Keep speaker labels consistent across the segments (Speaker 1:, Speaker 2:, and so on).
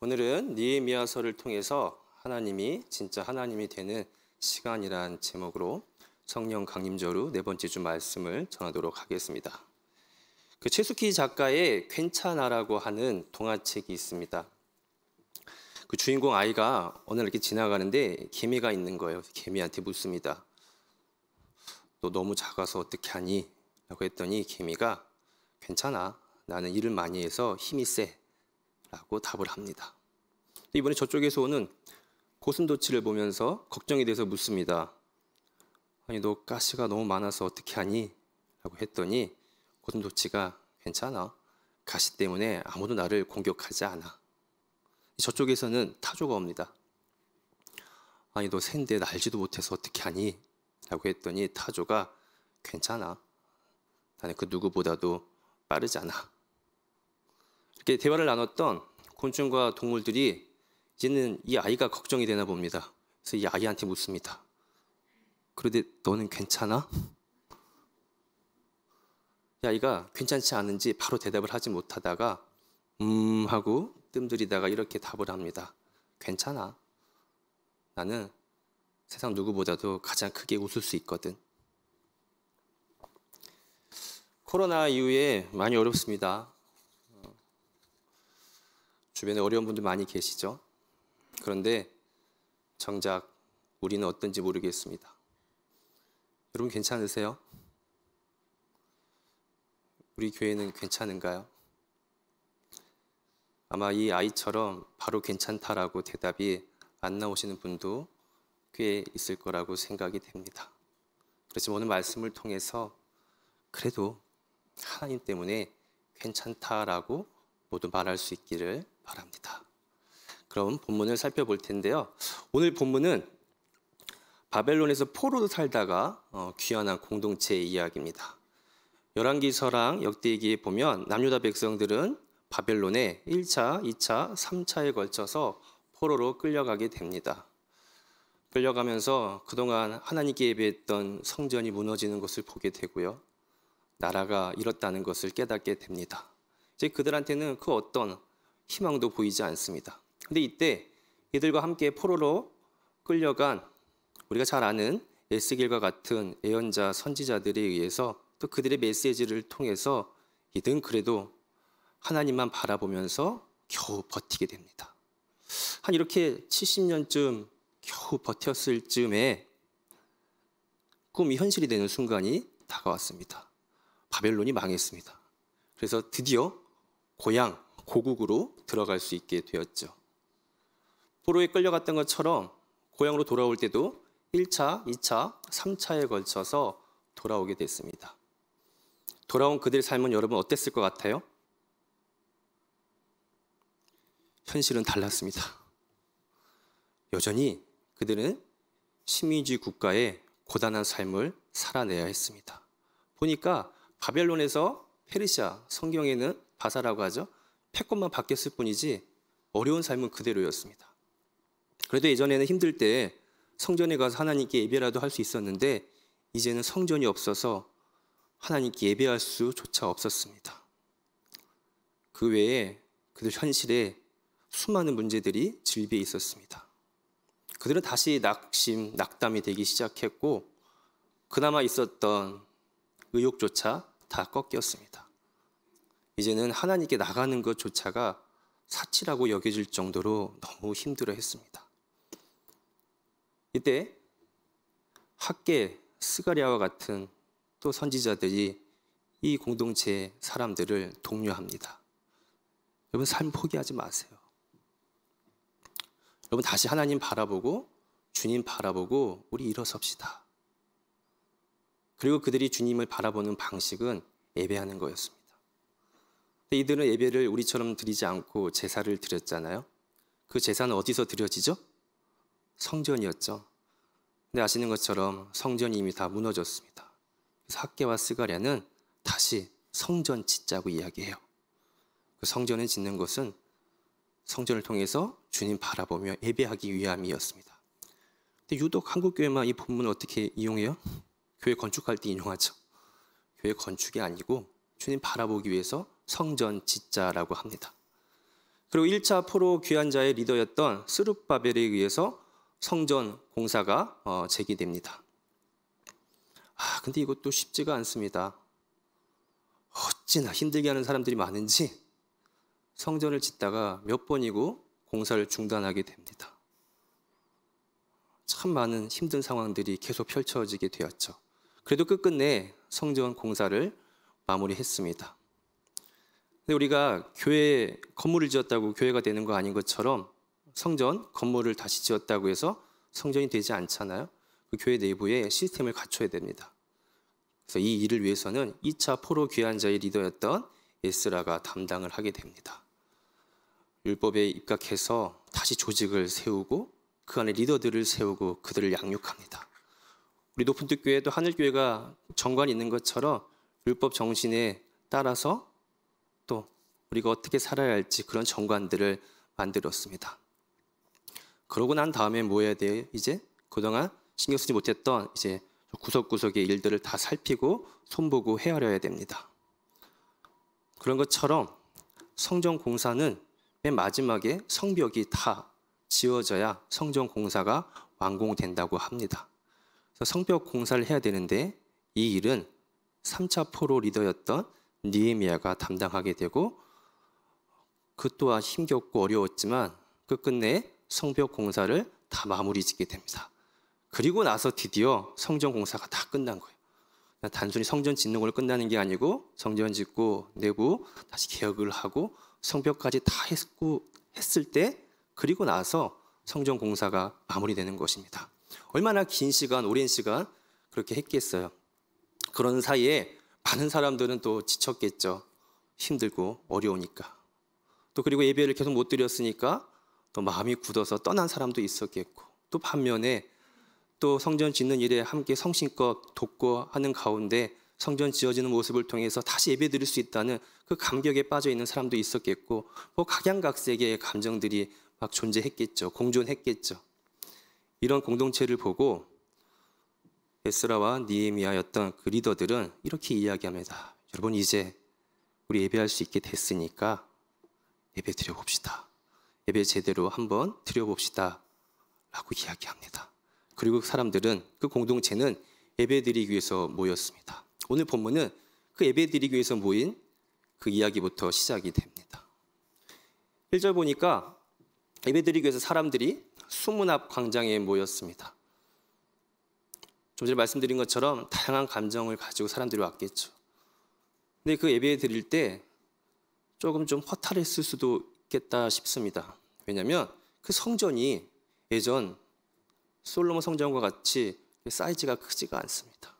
Speaker 1: 오늘은 느헤미야서를 통해서 하나님이 진짜 하나님이 되는 시간이란 제목으로 성령 강림절후 네 번째 주 말씀을 전하도록 하겠습니다. 그 최숙희 작가의 괜찮아라고 하는 동화책이 있습니다. 그 주인공 아이가 어느 날 이렇게 지나가는데 개미가 있는 거예요. 개미한테 묻습니다. 너 너무 작아서 어떻게 하니? 라고 했더니 개미가 괜찮아. 나는 일을 많이 해서 힘이 세. 라고 답을 합니다. 이번에 저쪽에서 오는 고슴도치를 보면서 걱정이 돼서 묻습니다. 아니 너 가시가 너무 많아서 어떻게 하니? 라고 했더니 고슴도치가 괜찮아. 가시 때문에 아무도 나를 공격하지 않아. 저쪽에서는 타조가 옵니다. 아니 너 샌데 날지도 못해서 어떻게 하니? 라고 했더니 타조가 괜찮아. 나는 그 누구보다도 빠르잖아. 이렇게 대화를 나눴던 곤충과 동물들이 이제는 이 아이가 걱정이 되나 봅니다. 그래서 이 아이한테 묻습니다. 그런데 너는 괜찮아? 이 아이가 괜찮지 않은지 바로 대답을 하지 못하다가 하고 뜸들이다가 이렇게 답을 합니다. 괜찮아. 나는 세상 누구보다도 가장 크게 웃을 수 있거든. 코로나 이후에 많이 어렵습니다. 주변에 어려운 분들 많이 계시죠? 그런데 정작 우리는 어떤지 모르겠습니다. 여러분 괜찮으세요? 우리 교회는 괜찮은가요? 아마 이 아이처럼 바로 괜찮다라고 대답이 안 나오시는 분도 꽤 있을 거라고 생각이 됩니다. 그렇지만 오늘 말씀을 통해서 그래도 하나님 때문에 괜찮다라고 모두 말할 수 있기를 바랍니다. 그럼 본문을 살펴볼 텐데요. 오늘 본문은 바벨론에서 포로로 살다가 귀환한 공동체의 이야기입니다. 열왕기서랑 역대기에 보면 남유다 백성들은 바벨론에 1차, 2차, 3차에 걸쳐서 포로로 끌려가게 됩니다. 끌려가면서 그동안 하나님께 예배했던 성전이 무너지는 것을 보게 되고요. 나라가 잃었다는 것을 깨닫게 됩니다. 이제 그들한테는 그 어떤 희망도 보이지 않습니다. 근데 이때 이들과 함께 포로로 끌려간 우리가 잘 아는 에스겔과 같은 예언자 선지자들에 의해서 또 그들의 메시지를 통해서 이들은 그래도 하나님만 바라보면서 겨우 버티게 됩니다. 한 이렇게 70년쯤 겨우 버텼을 즈음에 꿈이 현실이 되는 순간이 다가왔습니다. 바벨론이 망했습니다. 그래서 드디어 고향, 고국으로 들어갈 수 있게 되었죠. 포로에 끌려갔던 것처럼 고향으로 돌아올 때도 1차, 2차, 3차에 걸쳐서 돌아오게 됐습니다. 돌아온 그들의 삶은 여러분 어땠을 것 같아요? 현실은 달랐습니다. 여전히 그들은 식민지 국가의 고단한 삶을 살아내야 했습니다. 보니까 바벨론에서 페르시아, 성경에는 바사라고 하죠. 패권만 바뀌었을 뿐이지 어려운 삶은 그대로였습니다. 그래도 예전에는 힘들 때 성전에 가서 하나님께 예배라도 할 수 있었는데 이제는 성전이 없어서 하나님께 예배할 수조차 없었습니다. 그 외에 그들 현실에 수많은 문제들이 질비해 있었습니다. 그들은 다시 낙담이 되기 시작했고 그나마 있었던 의욕조차 다 꺾였습니다. 이제는 하나님께 나가는 것조차가 사치라고 여겨질 정도로 너무 힘들어했습니다. 이때 학계, 스가랴와 같은 또 선지자들이 이 공동체의 사람들을 독려합니다. 여러분 삶 포기하지 마세요. 여러분 다시 하나님 바라보고 주님 바라보고 우리 일어섭시다. 그리고 그들이 주님을 바라보는 방식은 예배하는 거였습니다. 근데 이들은 예배를 우리처럼 드리지 않고 제사를 드렸잖아요. 그 제사는 어디서 드려지죠? 성전이었죠. 근데 아시는 것처럼 성전이 이미 다 무너졌습니다. 그래서 학개와 스가랴는 다시 성전 짓자고 이야기해요. 그 성전을 짓는 것은 성전을 통해서 주님 바라보며 예배하기 위함이었습니다. 근데 유독 한국교회만 이 본문을 어떻게 이용해요? 교회 건축할 때 인용하죠. 교회 건축이 아니고 주님 바라보기 위해서 성전 짓자라고 합니다. 그리고 1차 포로 귀환자의 리더였던 스룹바벨에 의해서 성전 공사가 제기됩니다. 근데 이것도 쉽지가 않습니다. 어찌나 힘들게 하는 사람들이 많은지 성전을 짓다가 몇 번이고 공사를 중단하게 됩니다. 참 많은 힘든 상황들이 계속 펼쳐지게 되었죠. 그래도 끝끝내 성전 공사를 마무리했습니다. 근데 우리가 교회 건물을 지었다고 교회가 되는 거 아닌 것처럼 성전 건물을 다시 지었다고 해서 성전이 되지 않잖아요. 그 교회 내부에 시스템을 갖춰야 됩니다. 그래서 이 일을 위해서는 2차 포로 귀환자의 리더였던 에스라가 담당을 하게 됩니다. 율법에 입각해서 다시 조직을 세우고 그 안에 리더들을 세우고 그들을 양육합니다. 우리 높은뜻교회도 하늘교회가 정관이 있는 것처럼 율법 정신에 따라서 또 우리가 어떻게 살아야 할지 그런 정관들을 만들었습니다. 그러고 난 다음에 뭐 해야 돼요? 이제 그동안 신경 쓰지 못했던 이제 구석구석의 일들을 다 살피고 손보고 헤아려야 됩니다. 그런 것처럼 성전 공사는 맨 마지막에 성벽이 다 지어져야 성전 공사가 완공된다고 합니다. 그래서 성벽 공사를 해야 되는데 이 일은 3차 포로 리더였던 느헤미야가 담당하게 되고 그 또한 힘겹고 어려웠지만 끝끝내 성벽 공사를 다 마무리 짓게 됩니다. 그리고 나서 드디어 성전 공사가 다 끝난 거예요. 단순히 성전 짓는 걸로 끝나는 게 아니고 성전 짓고 내부 다시 개혁을 하고 성벽까지 다 했을 때 그리고 나서 성전 공사가 마무리되는 것입니다. 얼마나 긴 시간, 오랜 시간 그렇게 했겠어요. 그런 사이에 많은 사람들은 또 지쳤겠죠. 힘들고 어려우니까. 또 그리고 예배를 계속 못 드렸으니까 또 마음이 굳어서 떠난 사람도 있었겠고 또 반면에 또 성전 짓는 일에 함께 성심껏 돕고 하는 가운데 성전 지어지는 모습을 통해서 다시 예배 드릴 수 있다는 그 감격에 빠져 있는 사람도 있었겠고 뭐 각양각색의 감정들이 막 존재했겠죠. 공존했겠죠. 이런 공동체를 보고 에스라와 느헤미야였던 그 리더들은 이렇게 이야기합니다. 여러분 이제 우리 예배할 수 있게 됐으니까 예배 드려봅시다. 예배 제대로 한번 드려봅시다 라고 이야기합니다. 그리고 사람들은 그 공동체는 예배 드리기 위해서 모였습니다. 오늘 본문은 그 예배 드리기 위해서 모인 그 이야기부터 시작이 됩니다. 1절 보니까 예배 드리기 위해서 사람들이 수문 앞 광장에 모였습니다. 좀 전에 말씀드린 것처럼 다양한 감정을 가지고 사람들이 왔겠죠. 근데 그 예배 드릴 때 조금 좀 허탈했을 수도 있겠다 싶습니다. 왜냐하면 그 성전이 예전 솔로몬 성전과 같이 사이즈가 크지가 않습니다.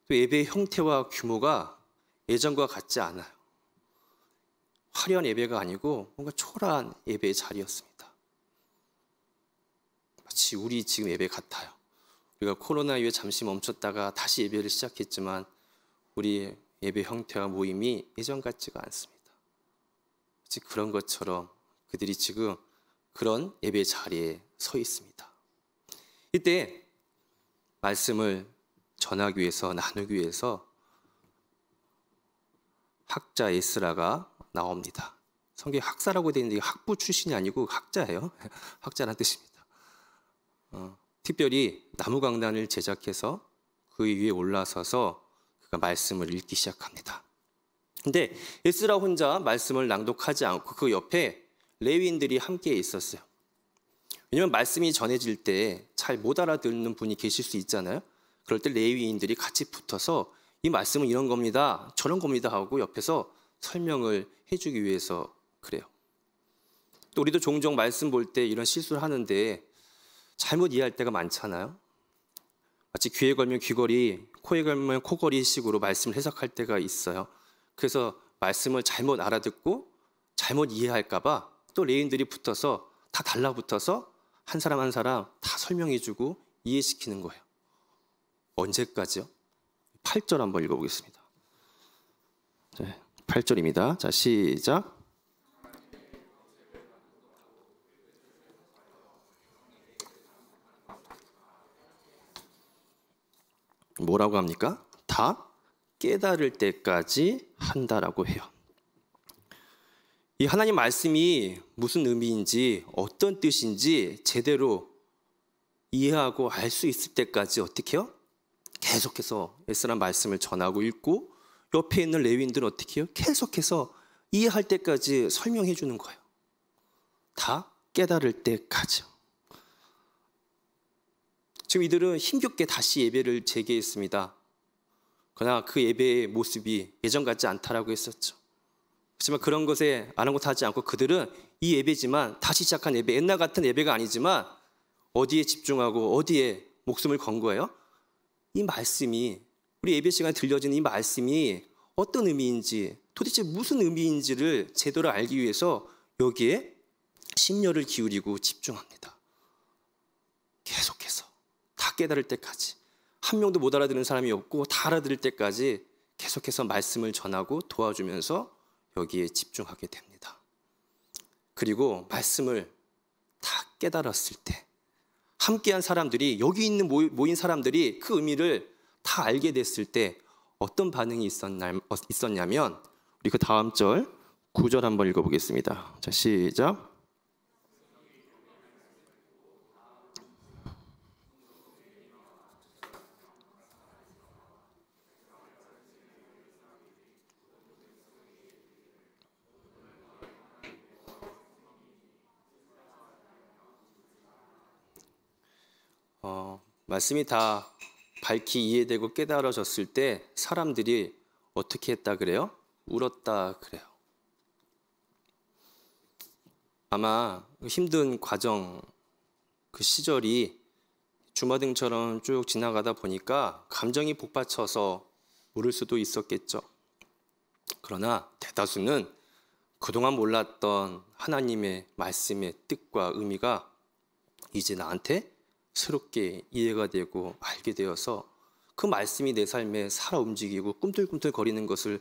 Speaker 1: 또 예배의 형태와 규모가 예전과 같지 않아요. 화려한 예배가 아니고 뭔가 초라한 예배의 자리였습니다. 마치 우리 지금 예배 같아요. 우리가 코로나 이후에 잠시 멈췄다가 다시 예배를 시작했지만 우리 예배 형태와 모임이 예전 같지가 않습니다. 마치 그런 것처럼 그들이 지금 그런 예배 자리에 서 있습니다. 이때 말씀을 전하기 위해서 나누기 위해서 학자 에스라가 나옵니다. 성경에 학사라고 되어 있는데 학부 출신이 아니고 학자예요. 학자라는 뜻입니다. 특별히 나무 강단을 제작해서 그 위에 올라서서 그가 말씀을 읽기 시작합니다. 근데 에스라 혼자 말씀을 낭독하지 않고 그 옆에 레위인들이 함께 있었어요. 왜냐하면 말씀이 전해질 때 잘 못 알아듣는 분이 계실 수 있잖아요. 그럴 때 레위인들이 같이 붙어서 이 말씀은 이런 겁니다, 저런 겁니다 하고 옆에서 설명을 해주기 위해서 그래요. 또 우리도 종종 말씀 볼 때 이런 실수를 하는데 잘못 이해할 때가 많잖아요. 마치 귀에 걸면 귀걸이, 코에 걸면 코걸이 식으로 말씀을 해석할 때가 있어요. 그래서 말씀을 잘못 알아듣고 잘못 이해할까 봐 또 레위인들이 붙어서 다 달라붙어서 한 사람 한 사람 다 설명해주고 이해시키는 거예요. 언제까지요? 8절 한번 읽어보겠습니다. 네, 8절입니다. 자, 시작. 뭐라고 합니까? 다 깨달을 때까지 한다라고 해요. 이 하나님 말씀이 무슨 의미인지 어떤 뜻인지 제대로 이해하고 알 수 있을 때까지 어떻게 해요? 계속해서 에스라 말씀을 전하고 읽고 옆에 있는 레위인들은 어떻게 해요? 계속해서 이해할 때까지 설명해 주는 거예요. 다 깨달을 때까지. 지금 이들은 힘겹게 다시 예배를 재개했습니다. 그러나 그 예배의 모습이 예전 같지 않다라고 했었죠. 하지만 그런 것에 아랑곳하지 않고 그들은 이 예배지만 다시 시작한 예배, 옛날 같은 예배가 아니지만 어디에 집중하고 어디에 목숨을 건 거예요? 이 말씀이, 우리 예배 시간에 들려지는 이 말씀이 어떤 의미인지, 도대체 무슨 의미인지를 제대로 알기 위해서 여기에 심려를 기울이고 집중합니다. 계속해서 다 깨달을 때까지, 한 명도 못 알아듣는 사람이 없고 다 알아들을 때까지 계속해서 말씀을 전하고 도와주면서 여기에 집중하게 됩니다. 그리고 말씀을 다 깨달았을 때 함께한 사람들이, 여기 있는 모인 사람들이 그 의미를 다 알게 됐을 때 어떤 반응이 있었냐면, 우리 그 다음 절 9절 한번 읽어보겠습니다. 자, 시작. 말씀이 다 밝히 이해되고 깨달아졌을 때 사람들이 어떻게 했다 그래요? 울었다 그래요. 아마 힘든 과정, 그 시절이 주마등처럼 쭉 지나가다 보니까 감정이 복받쳐서 울을 수도 있었겠죠. 그러나 대다수는 그동안 몰랐던 하나님의 말씀의 뜻과 의미가 이제 나한테 새롭게 이해가 되고 알게 되어서 그 말씀이 내 삶에 살아 움직이고 꿈틀꿈틀 거리는 것을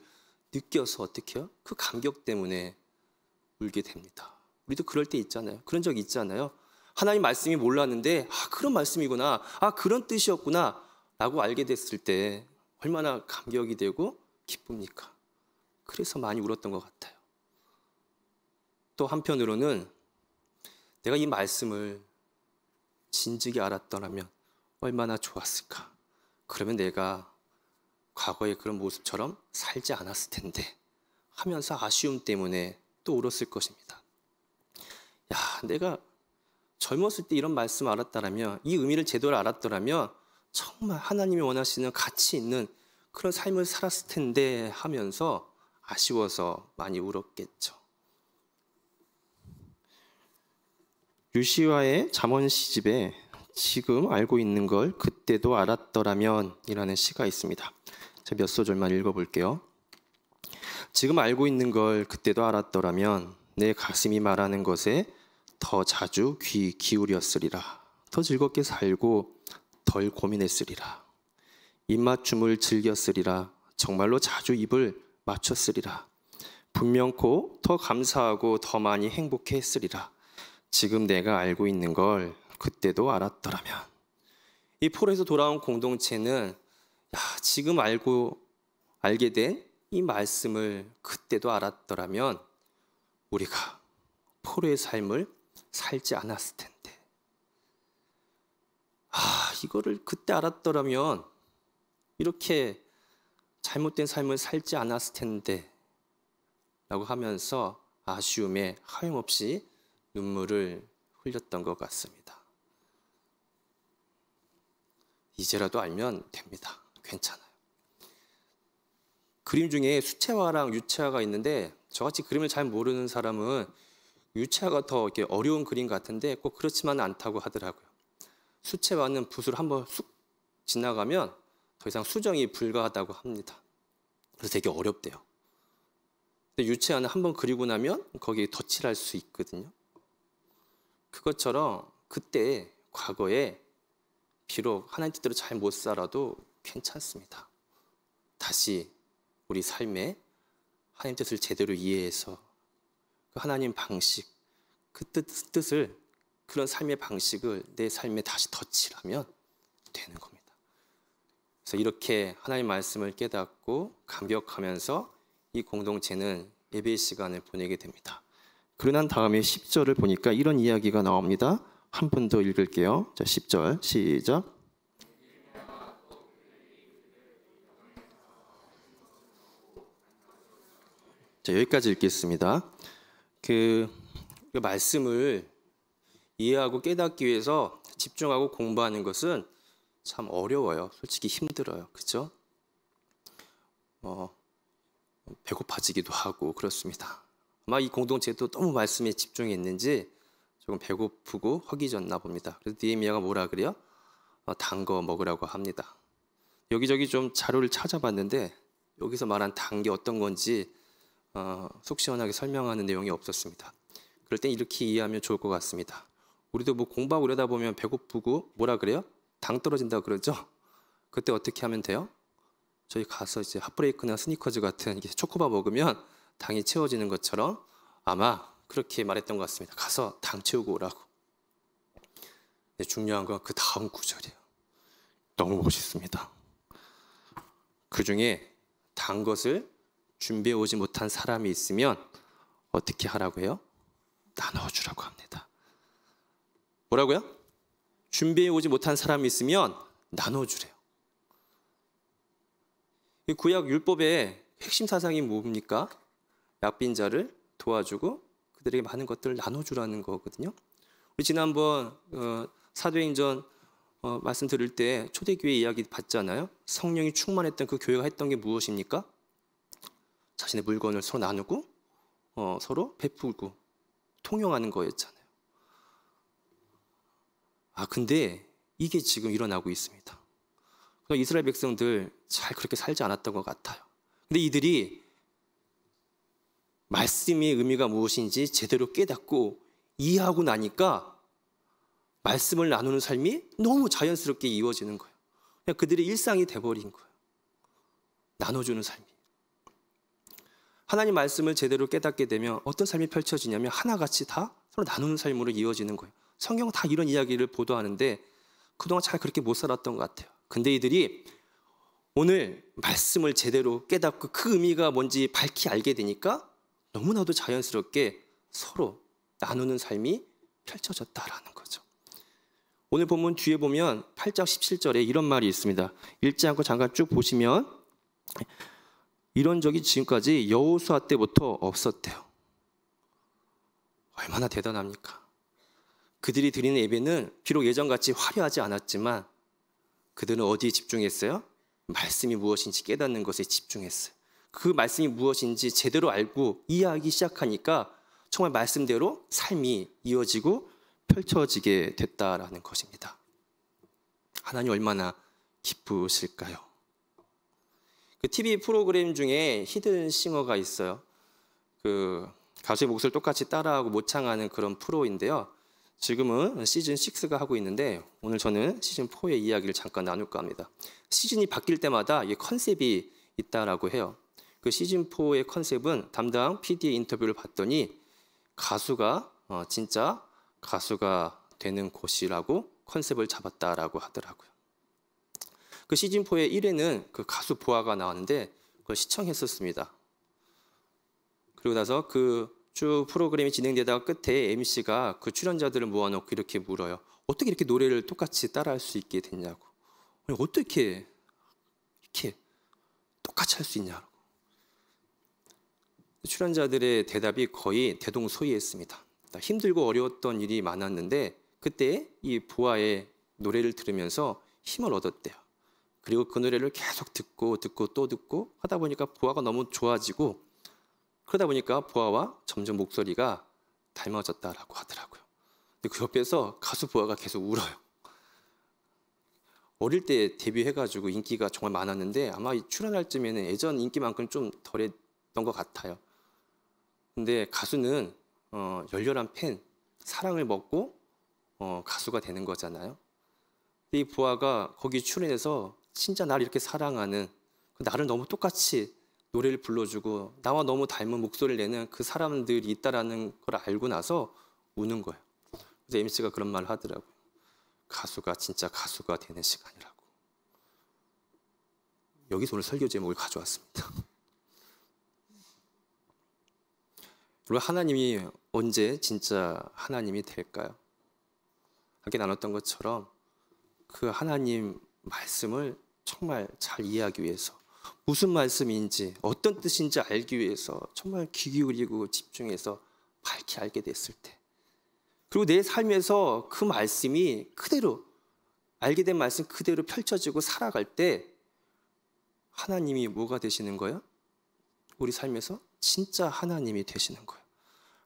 Speaker 1: 느껴서 어떻게 해요? 그 감격 때문에 울게 됩니다. 우리도 그럴 때 있잖아요. 그런 적 있잖아요. 하나님 말씀이 몰랐는데 그런 말씀이구나, 그런 뜻이었구나 라고 알게 됐을 때 얼마나 감격이 되고 기쁩니까? 그래서 많이 울었던 것 같아요. 또 한편으로는 내가 이 말씀을 진즉에 알았더라면 얼마나 좋았을까. 그러면 내가 과거의 그런 모습처럼 살지 않았을 텐데 하면서 아쉬움 때문에 또 울었을 것입니다. 내가 젊었을 때 이런 말씀 알았더라면, 이 의미를 제대로 알았더라면 정말 하나님이 원하시는 가치 있는 그런 삶을 살았을 텐데 하면서 아쉬워서 많이 울었겠죠. 유시와의 잠언 시집에 지금 알고 있는 걸 그때도 알았더라면 이라는 시가 있습니다. 제가 몇 소절만 읽어볼게요. 지금 알고 있는 걸 그때도 알았더라면 내 가슴이 말하는 것에 더 자주 귀 기울였으리라. 더 즐겁게 살고 덜 고민했으리라. 입맞춤을 즐겼으리라. 정말로 자주 입을 맞췄으리라. 분명코 더 감사하고 더 많이 행복해 했으리라. 지금 내가 알고 있는 걸 그때도 알았더라면. 이 폴에서 돌아온 공동체는 지금 알게 된 이 말씀을 그때도 알았더라면 우리가 폴의 삶을 살지 않았을 텐데. 이거를 그때 알았더라면 이렇게 잘못된 삶을 살지 않았을 텐데 라고 하면서 아쉬움에 하염없이 눈물을 흘렸던 것 같습니다. 이제라도 알면 됩니다. 괜찮아요. 그림 중에 수채화랑 유채화가 있는데 저같이 그림을 잘 모르는 사람은 유채화가 더 이렇게 어려운 그림 같은데 꼭 그렇지만은 않다고 하더라고요. 수채화는 붓으로 한번 쑥 지나가면 더 이상 수정이 불가하다고 합니다. 그래서 되게 어렵대요. 근데 유채화는 한번 그리고 나면 거기에 덧칠할 수 있거든요. 그것처럼 그때 과거에 비록 하나님 뜻대로 잘 못 살아도 괜찮습니다. 다시 우리 삶에 하나님 뜻을 제대로 이해해서 그 하나님 방식, 그 뜻을, 그런 삶의 방식을 내 삶에 다시 덧칠하면 되는 겁니다. 그래서 이렇게 하나님 말씀을 깨닫고 감격하면서 이 공동체는 예배 시간을 보내게 됩니다. 그러고 난 다음에 10절을 보니까 이런 이야기가 나옵니다. 한 번 더 읽을게요. 자, 10절 시작. 자, 여기까지 읽겠습니다. 그 말씀을 이해하고 깨닫기 위해서 집중하고 공부하는 것은 참 어려워요. 솔직히 힘들어요. 그렇죠? 배고파지기도 하고 그렇습니다. 아마 이 공동체도 너무 말씀에 집중했는지 조금 배고프고 허기졌나 봅니다. 그래서 느헤미야가 뭐라 그래요? 단 거 먹으라고 합니다. 여기저기 좀 자료를 찾아봤는데 여기서 말한 단 게 어떤 건지 속 시원하게 설명하는 내용이 없었습니다. 그럴 땐 이렇게 이해하면 좋을 것 같습니다. 우리도 뭐 공부하고 그러다 보면 배고프고 뭐라 그래요? 당 떨어진다고 그러죠? 그때 어떻게 하면 돼요? 저희 가서 이제 핫브레이크나 스니커즈 같은 초코바 먹으면 당이 채워지는 것처럼 아마 그렇게 말했던 것 같습니다. 가서 당 채우고 오라고. 근데 중요한 건 그 다음 구절이에요. 너무 멋있습니다. 그 중에 단 것을 준비해 오지 못한 사람이 있으면 어떻게 하라고 해요? 나눠주라고 합니다. 뭐라고요? 준비해 오지 못한 사람이 있으면 나눠주래요. 이 구약 율법의 핵심 사상이 뭡니까? 약빈자를 도와주고 그들에게 많은 것들을 나눠주라는 거거든요. 우리 지난번 사도행전 말씀 들을 때 초대교회 이야기 봤잖아요. 성령이 충만했던 그 교회가 했던 게 무엇입니까? 자신의 물건을 서로 나누고 서로 베풀고 통용하는 거였잖아요. 근데 이게 지금 일어나고 있습니다. 이스라엘 백성들 잘 그렇게 살지 않았던 것 같아요. 근데 이들이 말씀의 의미가 무엇인지 제대로 깨닫고 이해하고 나니까 말씀을 나누는 삶이 너무 자연스럽게 이루어지는 거예요. 그냥 그들의 일상이 돼버린 거예요. 나눠주는 삶이. 하나님 말씀을 제대로 깨닫게 되면 어떤 삶이 펼쳐지냐면 하나같이 다 서로 나누는 삶으로 이어지는 거예요. 성경은 다 이런 이야기를 보도하는데 그동안 잘 그렇게 못 살았던 것 같아요. 근데 이들이 오늘 말씀을 제대로 깨닫고 그 의미가 뭔지 밝히 알게 되니까 너무나도 자연스럽게 서로 나누는 삶이 펼쳐졌다라는 거죠. 오늘 본문 뒤에 보면 8장 17절에 이런 말이 있습니다. 읽지 않고 잠깐 쭉 보시면 이런 적이 지금까지 여호수아 때부터 없었대요. 얼마나 대단합니까? 그들이 드리는 예배는 비록 예전같이 화려하지 않았지만 그들은 어디에 집중했어요? 말씀이 무엇인지 깨닫는 것에 집중했어요. 그 말씀이 무엇인지 제대로 알고 이해하기 시작하니까 정말 말씀대로 삶이 이어지고 펼쳐지게 됐다라는 것입니다. 하나님 얼마나 기쁘실까요? 그 TV 프로그램 중에 히든 싱어가 있어요. 그 가수의 목소리를 똑같이 따라하고 모창하는 그런 프로인데요. 지금은 시즌 6가 하고 있는데 오늘 저는 시즌 4의 이야기를 잠깐 나눌까 합니다. 시즌이 바뀔 때마다 이 컨셉이 있다라고 해요. 그 시즌 4의 컨셉은 담당 PD의 인터뷰를 봤더니 가수가 진짜 가수가 되는 곳이라고 컨셉을 잡았다라고 하더라고요. 그 시즌 4의 1회는 그 가수 보아가 나왔는데 그걸 시청했었습니다. 그리고 나서 그 쭉 프로그램이 진행되다가 끝에 MC가 그 출연자들을 모아놓고 이렇게 물어요. 어떻게 이렇게 노래를 똑같이 따라할 수 있게 됐냐고. 아니, 어떻게 이렇게 똑같이 할 수 있냐고. 출연자들의 대답이 거의 대동소이했습니다. 힘들고 어려웠던 일이 많았는데 그때 이 보아의 노래를 들으면서 힘을 얻었대요. 그리고 그 노래를 계속 듣고 또 듣고 하다 보니까 보아가 너무 좋아지고 그러다 보니까 보아와 점점 목소리가 닮아졌다라고 하더라고요. 근데 그 옆에서 가수 보아가 계속 울어요. 어릴 때 데뷔해가지고 인기가 정말 많았는데 아마 출연할 쯤에는 예전 인기만큼 좀 덜했던 것 같아요. 근데 가수는 열렬한 팬, 사랑을 먹고 가수가 되는 거잖아요. 이 보아가 거기 출연해서 진짜 나를 이렇게 사랑하는 나를 너무 똑같이 노래를 불러주고 나와 너무 닮은 목소리를 내는 그 사람들이 있다라는 걸 알고 나서 우는 거예요. 그래서 MC가 그런 말을 하더라고요. 가수가 진짜 가수가 되는 시간이라고. 여기서 오늘 설교 제목을 가져왔습니다. 그리고 하나님이 언제 진짜 하나님이 될까요? 아까 나눴던 것처럼 그 하나님 말씀을 정말 잘 이해하기 위해서, 무슨 말씀인지 어떤 뜻인지 알기 위해서 정말 귀 기울이고 집중해서 밝히 알게 됐을 때, 그리고 내 삶에서 그 말씀이 그대로, 알게 된 말씀 그대로 펼쳐지고 살아갈 때 하나님이 뭐가 되시는 거예요? 우리 삶에서 진짜 하나님이 되시는 거예요.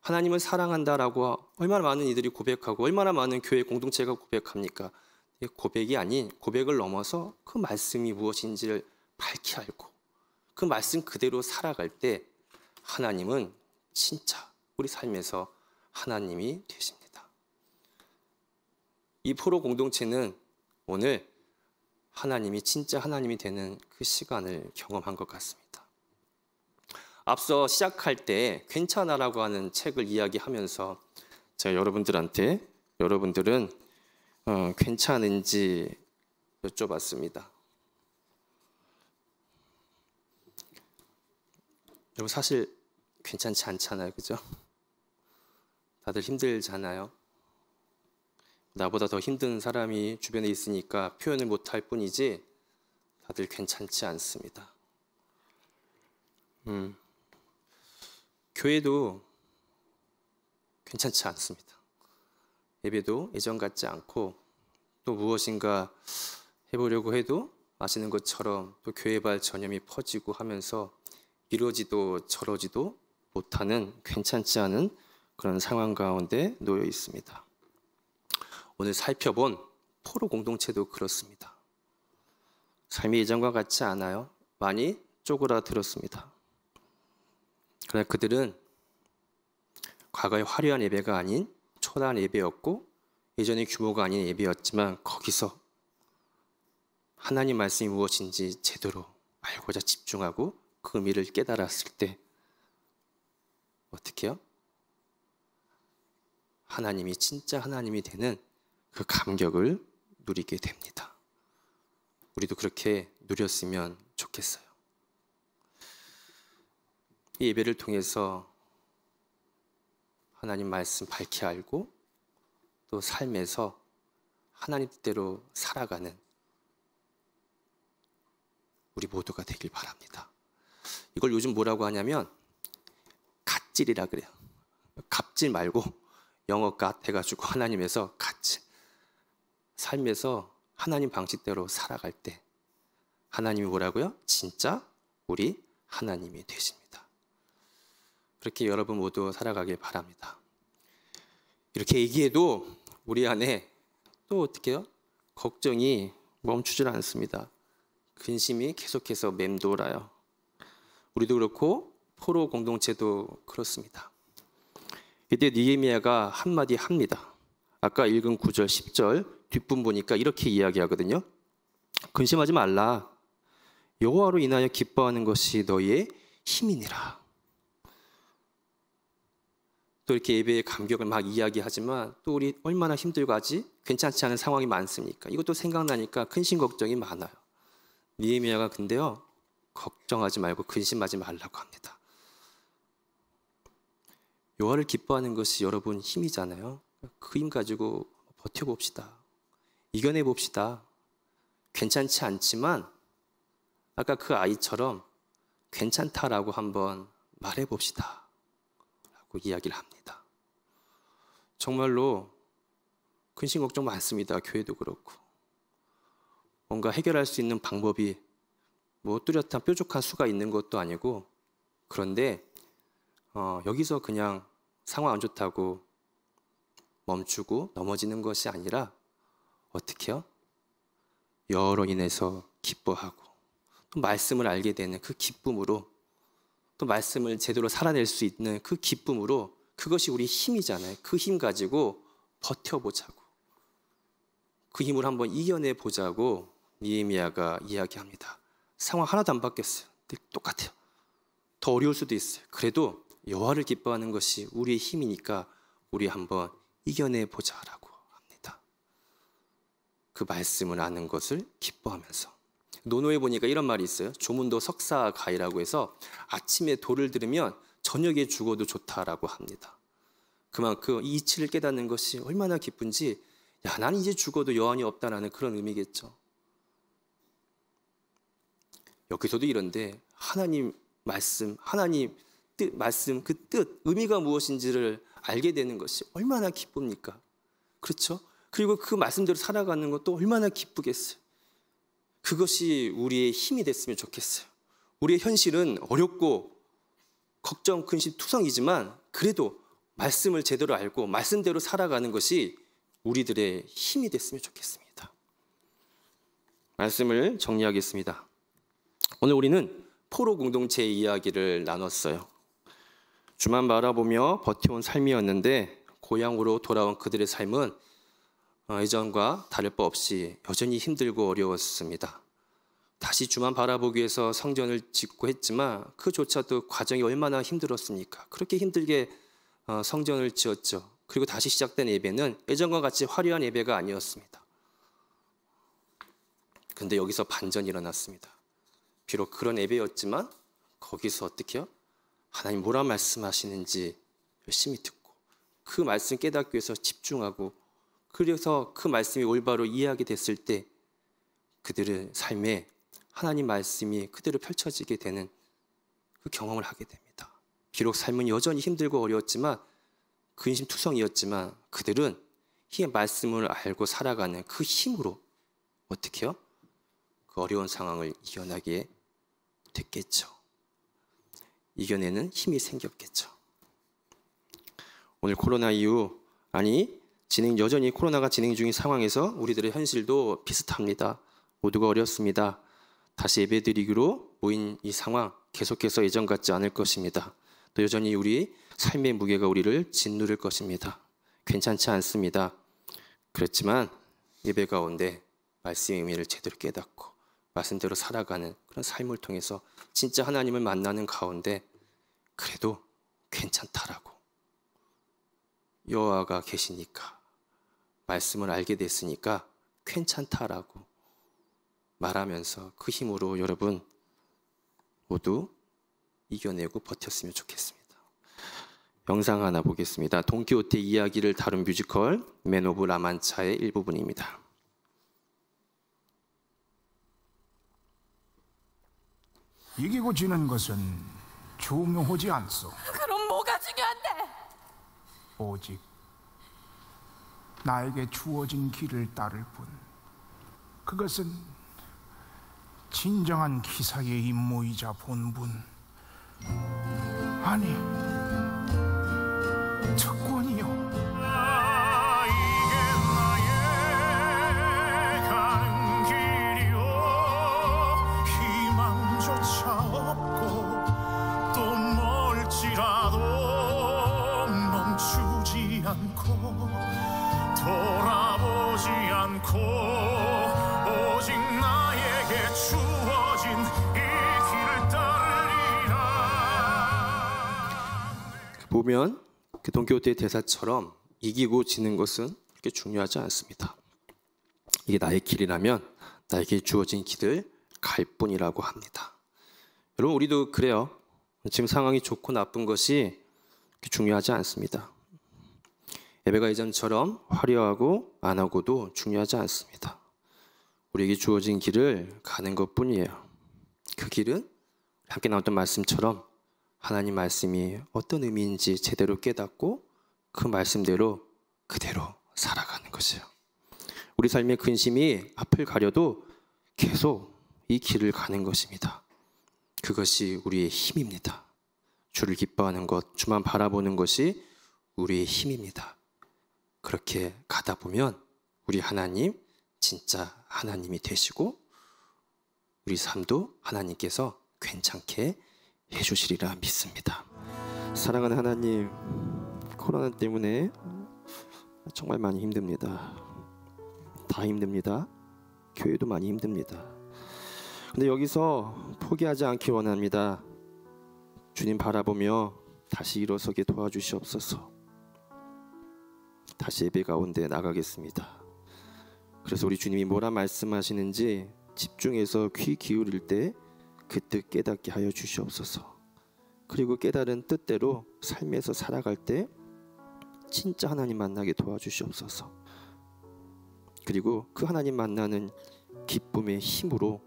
Speaker 1: 하나님을 사랑한다라고 얼마나 많은 이들이 고백하고 얼마나 많은 교회 공동체가 고백합니까? 고백이 아닌, 고백을 넘어서 그 말씀이 무엇인지를 밝히 알고 그 말씀 그대로 살아갈 때 하나님은 진짜 우리 삶에서 하나님이 되십니다. 이 포로 공동체는 오늘 하나님이 진짜 하나님이 되는 그 시간을 경험한 것 같습니다. 앞서 시작할 때 괜찮아라고 하는 책을 이야기하면서 제가 여러분들한테 여러분들은 괜찮은지 여쭤봤습니다. 여러분 사실 괜찮지 않잖아요, 그죠? 다들 힘들잖아요. 나보다 더 힘든 사람이 주변에 있으니까 표현을 못할 뿐이지 다들 괜찮지 않습니다. 교회도 괜찮지 않습니다. 예배도 예전 같지 않고, 또 무엇인가 해보려고 해도 아시는 것처럼 또 교회발 전염이 퍼지고 하면서 이러지도 저러지도 못하는, 괜찮지 않은 그런 상황 가운데 놓여 있습니다. 오늘 살펴본 포로 공동체도 그렇습니다. 삶이 예전과 같지 않아요. 많이 쪼그라들었습니다. 그러나 그들은 과거의 화려한 예배가 아닌 초라한 예배였고, 예전의 규모가 아닌 예배였지만 거기서 하나님 말씀이 무엇인지 제대로 알고자 집중하고 그 의미를 깨달았을 때 어떻게 해요? 하나님이 진짜 하나님이 되는 그 감격을 누리게 됩니다. 우리도 그렇게 누렸으면 좋겠어요. 이 예배를 통해서 하나님 말씀 밝히 알고 또 삶에서 하나님 뜻대로 살아가는 우리 모두가 되길 바랍니다. 이걸 요즘 뭐라고 하냐면 갓질이라 그래요. 갑질 말고 영어 갓 해가지고 하나님에서 갓질. 삶에서 하나님 방식대로 살아갈 때 하나님이 뭐라고요? 진짜 우리 하나님이 되십니다. 그렇게 여러분 모두 살아가길 바랍니다. 이렇게 얘기해도 우리 안에 또 어떻게 해요? 걱정이 멈추질 않습니다. 근심이 계속해서 맴돌아요. 우리도 그렇고 포로 공동체도 그렇습니다. 이때 느헤미야가 한마디 합니다. 아까 읽은 9절, 10절 뒷부분 보니까 이렇게 이야기하거든요. 근심하지 말라. 여호와로 인하여 기뻐하는 것이 너희의 힘이니라. 또 이렇게 예배의 감격을 막 이야기하지만 또 우리 얼마나 힘들고 하지? 괜찮지 않은 상황이 많습니까? 이것도 생각나니까 근심 걱정이 많아요. 느헤미야가 근데요, 걱정하지 말고 근심하지 말라고 합니다. 여호와를 기뻐하는 것이 여러분 힘이잖아요. 그 힘 가지고 버텨봅시다. 이겨내봅시다. 괜찮지 않지만 아까 그 아이처럼 괜찮다라고 한번 말해봅시다 라고 이야기를 합니다. 정말로 근심 걱정 많습니다. 교회도 그렇고. 뭔가 해결할 수 있는 방법이 뭐 뚜렷한 뾰족한 수가 있는 것도 아니고, 그런데 여기서 그냥 상황 안 좋다고 멈추고 넘어지는 것이 아니라 어떻게 해요? 여호로 인해서 기뻐하고 또 말씀을 알게 되는 그 기쁨으로, 또 말씀을 제대로 살아낼 수 있는 그 기쁨으로, 그것이 우리 힘이잖아요. 그 힘 가지고 버텨보자고, 그 힘을 한번 이겨내보자고 느헤미야가 이야기합니다. 상황 하나도 안 바뀌었어요. 똑같아요. 더 어려울 수도 있어요. 그래도 여호와를 기뻐하는 것이 우리의 힘이니까 우리 한번 이겨내보자라고 합니다. 그 말씀을 아는 것을 기뻐하면서. 논어에 보니까 이런 말이 있어요. 조문도 석사가이라고 해서 아침에 도를 들으면 저녁에 죽어도 좋다라고 합니다. 그만큼 이 이치를 깨닫는 것이 얼마나 기쁜지, 야, 나는 이제 죽어도 여한이 없다라는 그런 의미겠죠. 여기서도 이런데 하나님 말씀, 하나님 뜻, 말씀, 그 뜻, 의미가 무엇인지를 알게 되는 것이 얼마나 기쁩니까? 그렇죠? 그리고 그 말씀대로 살아가는 것도 얼마나 기쁘겠어요. 그것이 우리의 힘이 됐으면 좋겠어요. 우리의 현실은 어렵고 걱정, 근심, 투성이지만 그래도 말씀을 제대로 알고 말씀대로 살아가는 것이 우리들의 힘이 됐으면 좋겠습니다. 말씀을 정리하겠습니다. 오늘 우리는 포로 공동체의 이야기를 나눴어요. 주만 바라보며 버텨온 삶이었는데 고향으로 돌아온 그들의 삶은 이전과 다를 바 없이 여전히 힘들고 어려웠습니다. 다시 주만 바라보기 위해서 성전을 짓고 했지만 그조차도 과정이 얼마나 힘들었습니까? 그렇게 힘들게 성전을 지었죠. 그리고 다시 시작된 예배는 예전과 같이 화려한 예배가 아니었습니다. 그런데 여기서 반전이 일어났습니다. 비록 그런 예배였지만 거기서 어떻게 해요? 하나님 뭐라 말씀하시는지 열심히 듣고 그 말씀 깨닫기 위해서 집중하고, 그래서 그 말씀이 올바로 이해하게 됐을 때 그들의 삶에 하나님 말씀이 그대로 펼쳐지게 되는 그 경험을 하게 됩니다. 비록 삶은 여전히 힘들고 어려웠지만, 근심투성이었지만 그들은 이 말씀을 알고 살아가는 그 힘으로 어떻게 해요? 그 어려운 상황을 이겨나게 됐겠죠. 이겨내는 힘이 생겼겠죠. 오늘 코로나 이후, 여전히 코로나가 진행 중인 상황에서 우리들의 현실도 비슷합니다. 모두가 어렵습니다. 다시 예배드리기로 모인 이 상황 계속해서 예전 같지 않을 것입니다. 또 여전히 우리 삶의 무게가 우리를 짓누를 것입니다. 괜찮지 않습니다. 그렇지만 예배 가운데 말씀의 의미를 제대로 깨닫고 말씀대로 살아가는 그런 삶을 통해서 진짜 하나님을 만나는 가운데 그래도 괜찮다라고, 여호와가 계시니까, 말씀을 알게 됐으니까 괜찮다라고 말하면서 그 힘으로 여러분 모두 이겨내고 버텼으면 좋겠습니다. 영상 하나 보겠습니다. 돈키호테 이야기를 다룬 뮤지컬 맨 오브 라만차의 일부분입니다.
Speaker 2: 이기고 지는 것은 중요하지 않소.
Speaker 3: 그럼 뭐가 중요한데?
Speaker 2: 오직 나에게 주어진 길을 따를 뿐. 그것은 진정한 기사의 임무이자 본분, 아니 특권이요. 이게 나의 가는 길이요. 희망조차 없고 또 멀지라도 멈추지 않고 돌아보지 않고 오직 나에게 주어진 이 길을 따르리라.
Speaker 1: 보면 그 돈키호테의 대사처럼 이기고 지는 것은 그렇게 중요하지 않습니다. 이게 나의 길이라면 나에게 주어진 길을 갈 뿐이라고 합니다. 여러분, 우리도 그래요. 지금 상황이 좋고 나쁜 것이 그렇게 중요하지 않습니다. 예배가 예전처럼 화려하고 안 하고도 중요하지 않습니다. 우리에게 주어진 길을 가는 것뿐이에요. 그 길은 함께 나왔던 말씀처럼 하나님 말씀이 어떤 의미인지 제대로 깨닫고 그 말씀대로 그대로 살아가는 것이에요. 우리 삶의 근심이 앞을 가려도 계속 이 길을 가는 것입니다. 그것이 우리의 힘입니다. 주를 기뻐하는 것, 주만 바라보는 것이 우리의 힘입니다. 그렇게 가다 보면 우리 하나님 진짜 하나님이 되시고 우리 삶도 하나님께서 괜찮게 해주시리라 믿습니다. 사랑하는 하나님, 코로나 때문에 정말 많이 힘듭니다. 다 힘듭니다. 교회도 많이 힘듭니다. 근데 여기서 포기하지 않길 원합니다. 주님 바라보며 다시 일어서게 도와주시옵소서. 다시 예배 가운데 나가겠습니다. 그래서 우리 주님이 뭐라 말씀하시는지 집중해서 귀 기울일 때 그 뜻 깨닫게 하여 주시옵소서. 그리고 깨달은 뜻대로 삶에서 살아갈 때
Speaker 3: 진짜 하나님 만나게 도와주시옵소서. 그리고 그 하나님 만나는 기쁨의 힘으로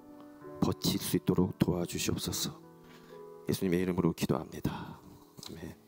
Speaker 3: 버틸 수 있도록 도와주시옵소서. 예수님의 이름으로 기도합니다. 아멘.